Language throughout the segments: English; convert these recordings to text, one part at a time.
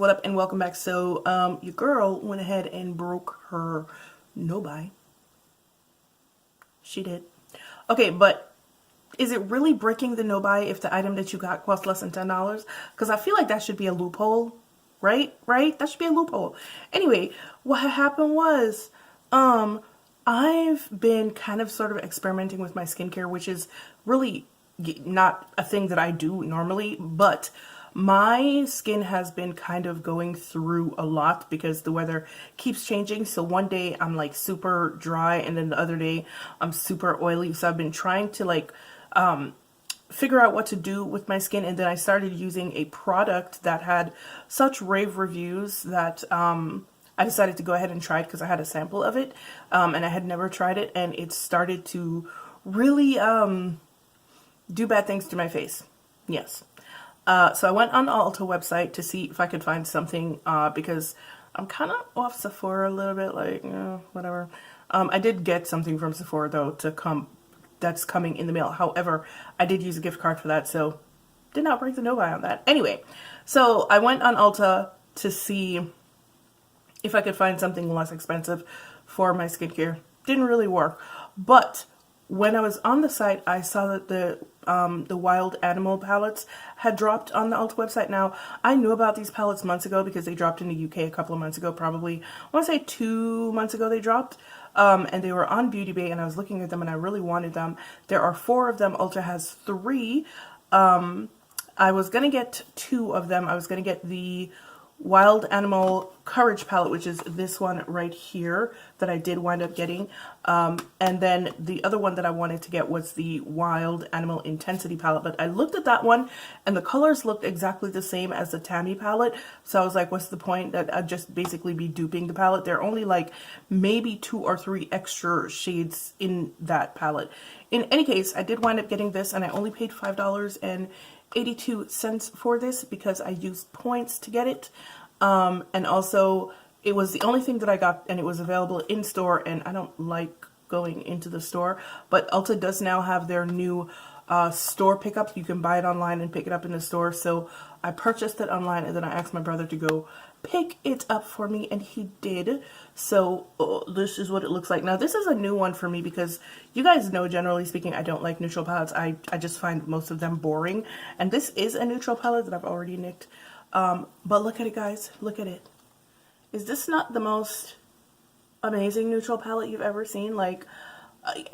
what up, and welcome back. So your girl went ahead and broke her no-buy. She did. Okay, but is it really breaking the no-buy if the item that you got costs less than $10? Because I feel like that should be a loophole, right? That should be a loophole. Anyway, what happened was I've been kind of sort of experimenting with my skincare, which is really not a thing that I do normally, but my skin has been kind of going through a lot because the weather keeps changing. So one day I'm like super dry, and then the other day I'm super oily. So I've been trying to like figure out what to do with my skin, and then I started using a product that had such rave reviews that I decided to go ahead and try it because I had a sample of it, and I had never tried it, and it started to really do bad things to my face. Yes. So I went on the Ulta website to see if I could find something because I'm kind of off Sephora a little bit, like, whatever. I did get something from Sephora though that's coming in the mail. However, I did use a gift card for that, so did not break the no-buy on that. Anyway, so I went on Ulta to see if I could find something less expensive for my skincare. Didn't really work, but when I was on the site, I saw that the wild animal palettes had dropped on the Ulta website. Now, I knew about these palettes months ago because they dropped in the UK a couple of months ago, probably, I want to say 2 months ago they dropped. And they were on Beauty Bay, and I was looking at them and I really wanted them. There are 4 of them. Ulta has 3. I was going to get 2 of them. I was going to get the Wild Animal Courage palette, which is this one right here that I did wind up getting. And then the other one that I wanted to get was the Wild Animal Intensity palette. But I looked at that one and the colors looked exactly the same as the Tammy palette. So I was like, what's the point? That I'd just basically be duping the palette. There are only like maybe 2 or 3 extra shades in that palette. In any case, I did wind up getting this, and I only paid $5.82 for this because I used points to get it. And also it was the only thing that I got, and it was available in store, and I don't like going into the store, but Ulta does now have their new store pickup. You can buy it online and pick it up in the store. So I purchased it online, and then I asked my brother to go pick it up for me, and he did. So this is what it looks like. Now, this is a new one for me because you guys know, generally speaking, I don't like neutral palettes. I just find most of them boring, and this is a neutral palette that I've already nicked. But look at it, guys. Look at it. Is this not the most amazing neutral palette you've ever seen? Like,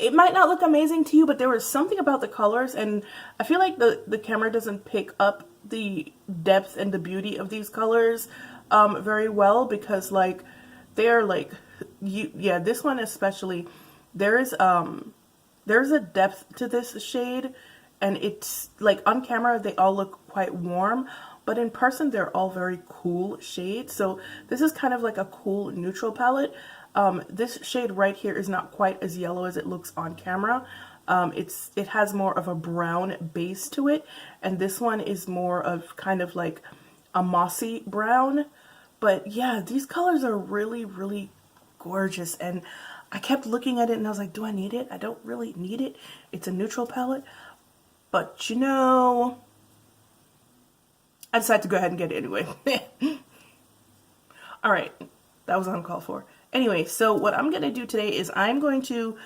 it might not look amazing to you, but there was something about the colors, and I feel like the camera doesn't pick up the depth and the beauty of these colors very well, because like they're like, yeah, this one especially, there's a depth to this shade, and it's like on camera they all look quite warm, but in person they're all very cool shades. So this is kind of like a cool neutral palette. This shade right here is not quite as yellow as it looks on camera. It has more of a brown base to it, and this one is more of kind of like a mossy brown. But yeah, these colors are really, really gorgeous, and I kept looking at it and I was like, do I need it? I don't really need it. It's a neutral palette, but you know, I decided to go ahead and get it anyway. All right, that was uncalled for. Anyway, so what I'm going to do today is I'm going to,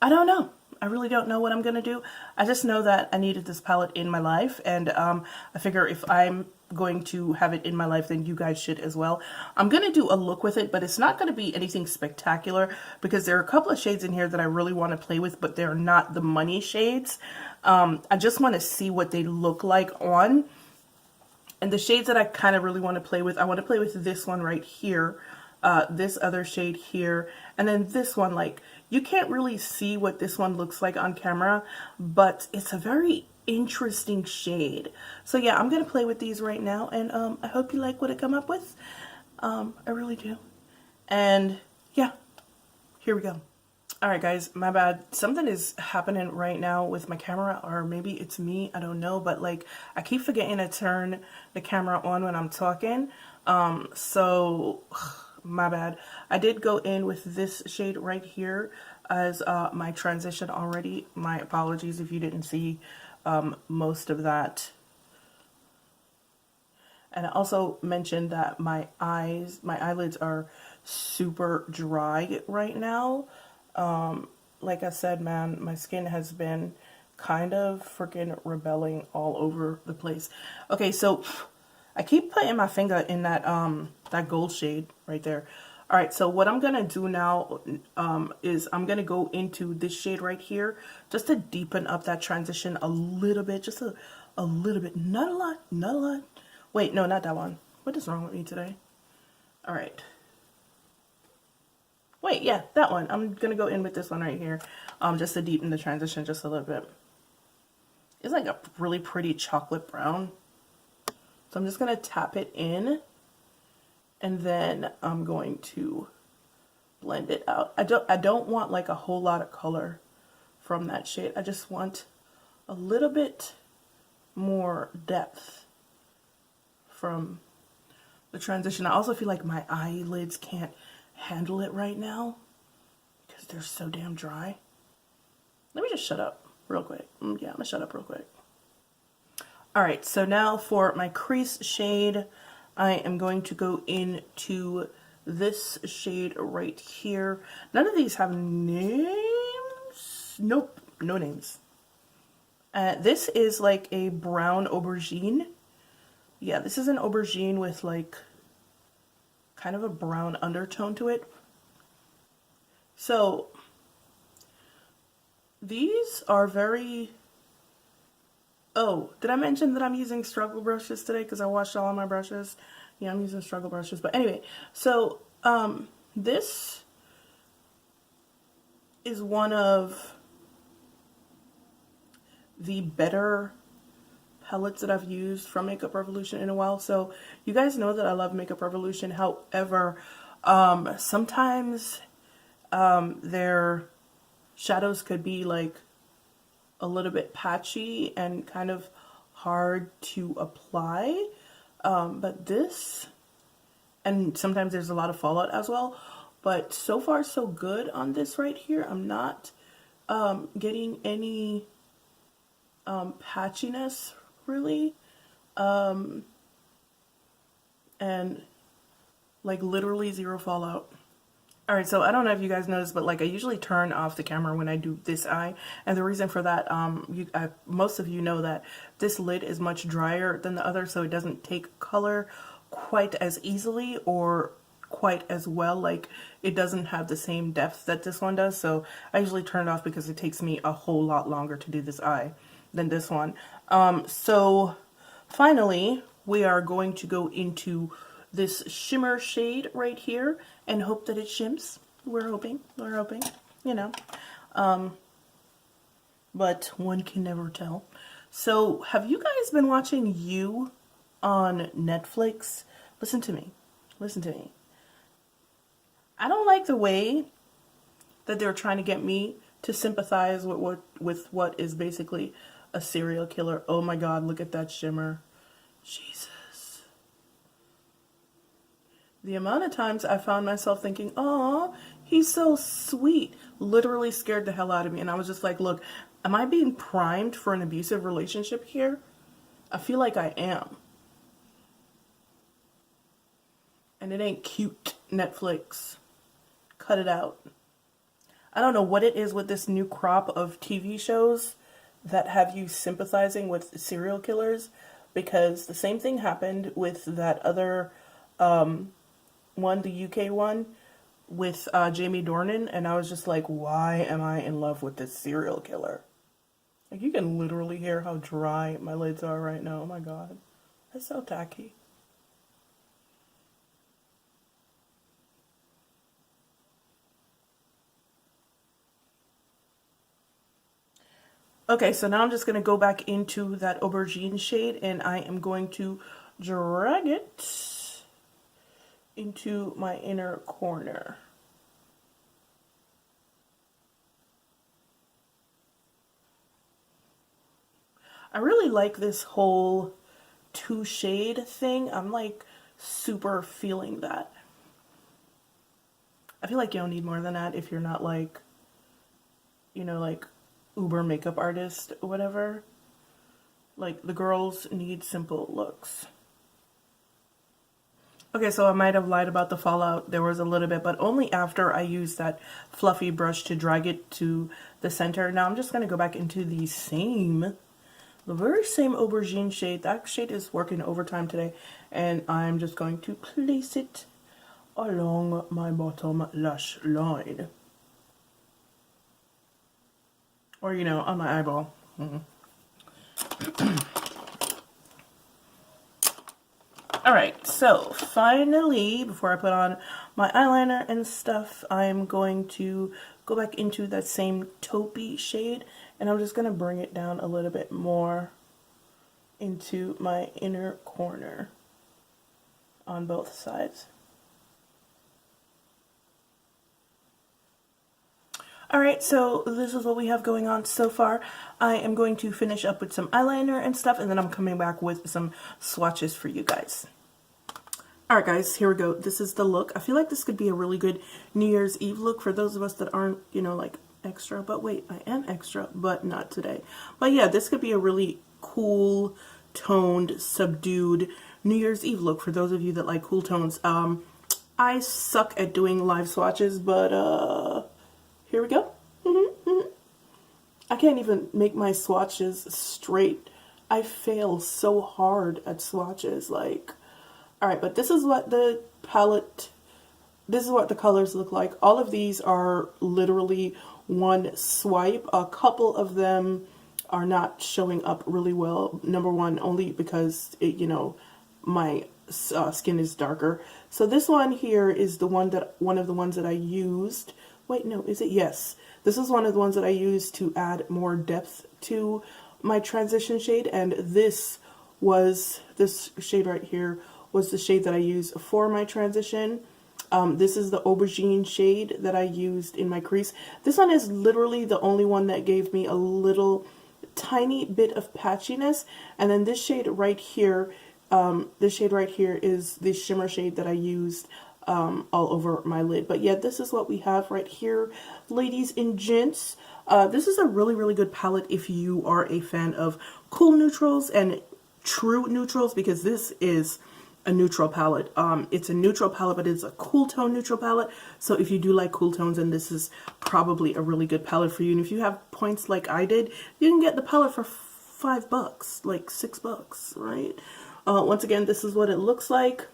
I don't know. I really don't know what I'm going to do. I just know that I needed this palette in my life, and I figure if I'm going to have it in my life, then you guys should as well. I'm going to do a look with it, but it's not going to be anything spectacular because there are a couple of shades in here that I really want to play with, but they're not the money shades. I just want to see what they look like on. And the shades that I kind of really want to play with, I want to play with this one right here, this other shade here, and then this one. Like, you can't really see what this one looks like on camera, but it's a very interesting shade. So yeah, I'm gonna play with these right now, and I hope you like what I come up with. I really do. And yeah, here we go. Alright guys, my bad. Something is happening right now with my camera, or maybe it's me, I don't know, but like I keep forgetting to turn the camera on when I'm talking. So my bad. I did go in with this shade right here as my transition already. My apologies if you didn't see most of that. And I also mentioned that my eyelids are super dry right now. Like I said, man, my skin has been kind of freaking rebelling all over the place. Okay, so I keep putting my finger in that gold shade right there. All right, so what I'm gonna do now is I'm gonna go into this shade right here just to deepen up that transition a little bit, just a little bit, not a lot, not a lot. Wait, no, not that one. What is wrong with me today? All right. Wait, yeah, that one. I'm gonna go in with this one right here, just to deepen the transition just a little bit. It's like a really pretty chocolate brown. So I'm just gonna tap it in, and then I'm going to blend it out. I don't want like a whole lot of color from that shade. I just want a little bit more depth from the transition. I also feel like my eyelids can't handle it right now because they're so damn dry. Let me just shut up real quick. Yeah, I'm gonna shut up real quick. All right, so now for my crease shade, I am going to go into this shade right here. None of these have names. Nope, no names. This is like a brown aubergine. Yeah, this is an aubergine with like kind of a brown undertone to it. So these are very... Oh, did I mention that I'm using struggle brushes today because I washed all of my brushes? Yeah, I'm using struggle brushes. But anyway, so this is one of the better palettes that I've used from Makeup Revolution in a while. So you guys know that I love Makeup Revolution. However, sometimes their shadows could be like a little bit patchy and kind of hard to apply. But this, and sometimes there's a lot of fallout as well. But so far so good on this right here. I'm not getting any patchiness really, and like literally zero fallout. All right, so I don't know if you guys noticed, but like I usually turn off the camera when I do this eye, and the reason for that, most of you know that this lid is much drier than the other, so it doesn't take color quite as easily or quite as well. Like it doesn't have the same depth that this one does, so I usually turn it off because it takes me a whole lot longer to do this eye than this one. So finally, we are going to go into this shimmer shade right here and hope that it shims. We're hoping, you know. But one can never tell. So have you guys been watching You on Netflix? Listen to me. Listen to me. I don't like the way that they're trying to get me to sympathize with what is basically a serial killer. Oh my God, look at that shimmer. Jesus. The amount of times I found myself thinking, oh, he's so sweet, literally scared the hell out of me. And I was just like, look, am I being primed for an abusive relationship here? I feel like I am. And it ain't cute, Netflix. Cut it out. I don't know what it is with this new crop of TV shows that have you sympathizing with serial killers, because the same thing happened with that other one, the UK one, with Jamie Dornan, and I was just like, why am I in love with this serial killer? Like, you can literally hear how dry my lids are right now. Oh my God. That's so tacky. Okay, so now I'm just going to go back into that aubergine shade, and I am going to drag it into my inner corner. I really like this whole two shade thing. I'm like super feeling that. I feel like you don't need more than that if you're not like, you know, like uber makeup artist or whatever. Like the girls need simple looks. Okay, so I might have lied about the fallout. There was a little bit, but only after I used that fluffy brush to drag it to the center. Now I'm just going to go back into the very same aubergine shade. That shade is working overtime today. And I'm just going to place it along my bottom lash line. Or, you know, on my eyeball. Alright, so finally, before I put on my eyeliner and stuff, I'm going to go back into that same taupey shade, and I'm just going to bring it down a little bit more into my inner corner on both sides. Alright, so this is what we have going on so far. I am going to finish up with some eyeliner and stuff, and then I'm coming back with some swatches for you guys. Alright guys, here we go. This is the look. I feel like this could be a really good New Year's Eve look for those of us that aren't, you know, like extra. But wait, I am extra, but not today. But yeah, this could be a really cool, toned, subdued New Year's Eve look for those of you that like cool tones. I suck at doing live swatches, but here we go. I can't even make my swatches straight. I fail so hard at swatches. Like, alright, but this is what the palette, this is what the colors look like. All of these are literally one swipe. A couple of them are not showing up really well. Number one, only because, it, you know, my skin is darker. So this one here is the one of the ones that I used. Wait, no, is it? Yes. This is one of the ones that I used to add more depth to my transition shade, and this shade right here was the shade that I used for my transition. This is the aubergine shade that I used in my crease. This one is literally the only one that gave me a little tiny bit of patchiness, and then this shade right here, is the shimmer shade that I used all over my lid. But yeah, this is what we have right here, ladies and gents. This is a really, really good palette if you are a fan of cool neutrals and true neutrals, because this is a neutral palette. It's a neutral palette, but it's a cool tone neutral palette. So if you do like cool tones, then this is probably a really good palette for you. And if you have points like I did, you can get the palette for $5, like $6, right? Once again, this is what it looks like.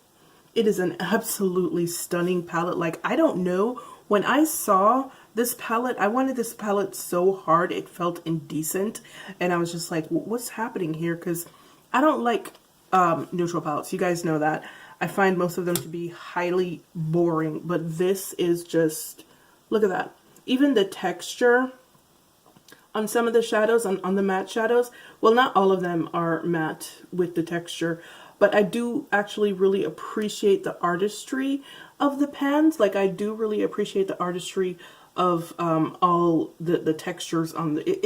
It is an absolutely stunning palette. Like, I don't know, when I saw this palette, I wanted this palette so hard it felt indecent, and I was just like, what's happening here? Because I don't like neutral palettes. You guys know that. I find most of them to be highly boring, but this is just, look at that. Even the texture on some of the shadows, on the matte shadows, well, not all of them are matte with the texture, but I do actually really appreciate the artistry of the pans. Like, I do really appreciate the artistry of all the textures on the,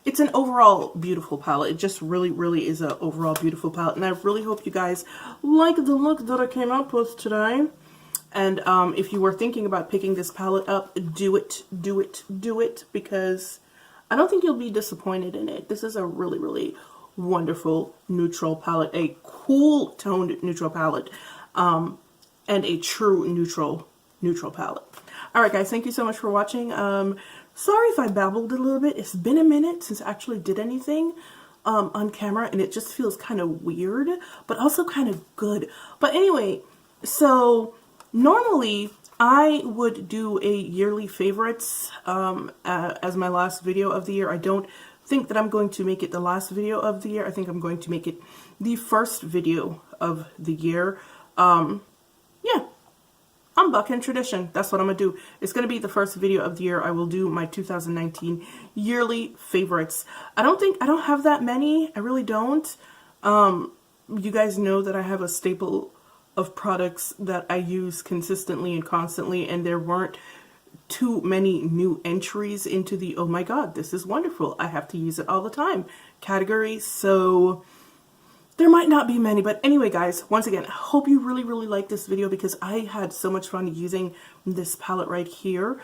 it's an overall beautiful palette. It just really, really is an overall beautiful palette. And I really hope you guys like the look that I came up with today. And if you were thinking about picking this palette up, do it, because I don't think you'll be disappointed in it. This is a really, really wonderful neutral palette, a cool toned neutral palette, and a true neutral palette. Alright guys, thank you so much for watching. Sorry if I babbled a little bit. It's been a minute since I actually did anything on camera, and it just feels kind of weird, but also kind of good. But anyway, so normally I would do a yearly favorites as my last video of the year. I don't think that I'm going to make it the last video of the year. I think I'm going to make it the first video of the year. Yeah, I'm bucking tradition. That's what I'm gonna do. It's gonna be the first video of the year. I will do my 2019 yearly favorites. I don't have that many. I really don't. You guys know that I have a staple of products that I use consistently and constantly, and there weren't too many new entries into the, oh my god, this is wonderful, I have to use it all the time category. So there might not be many. But anyway guys, once again, I hope you really, really like this video, because I had so much fun using this palette right here.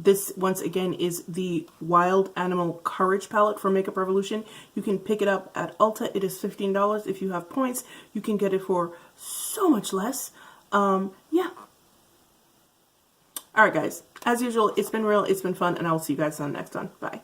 This, once again, is the Wild Animal Courage palette from Makeup Revolution. You can pick it up at Ulta. It is $15. If you have points, you can get it for so much less. Yeah. Alright guys, as usual, it's been real, it's been fun, and I will see you guys on the next one. Bye.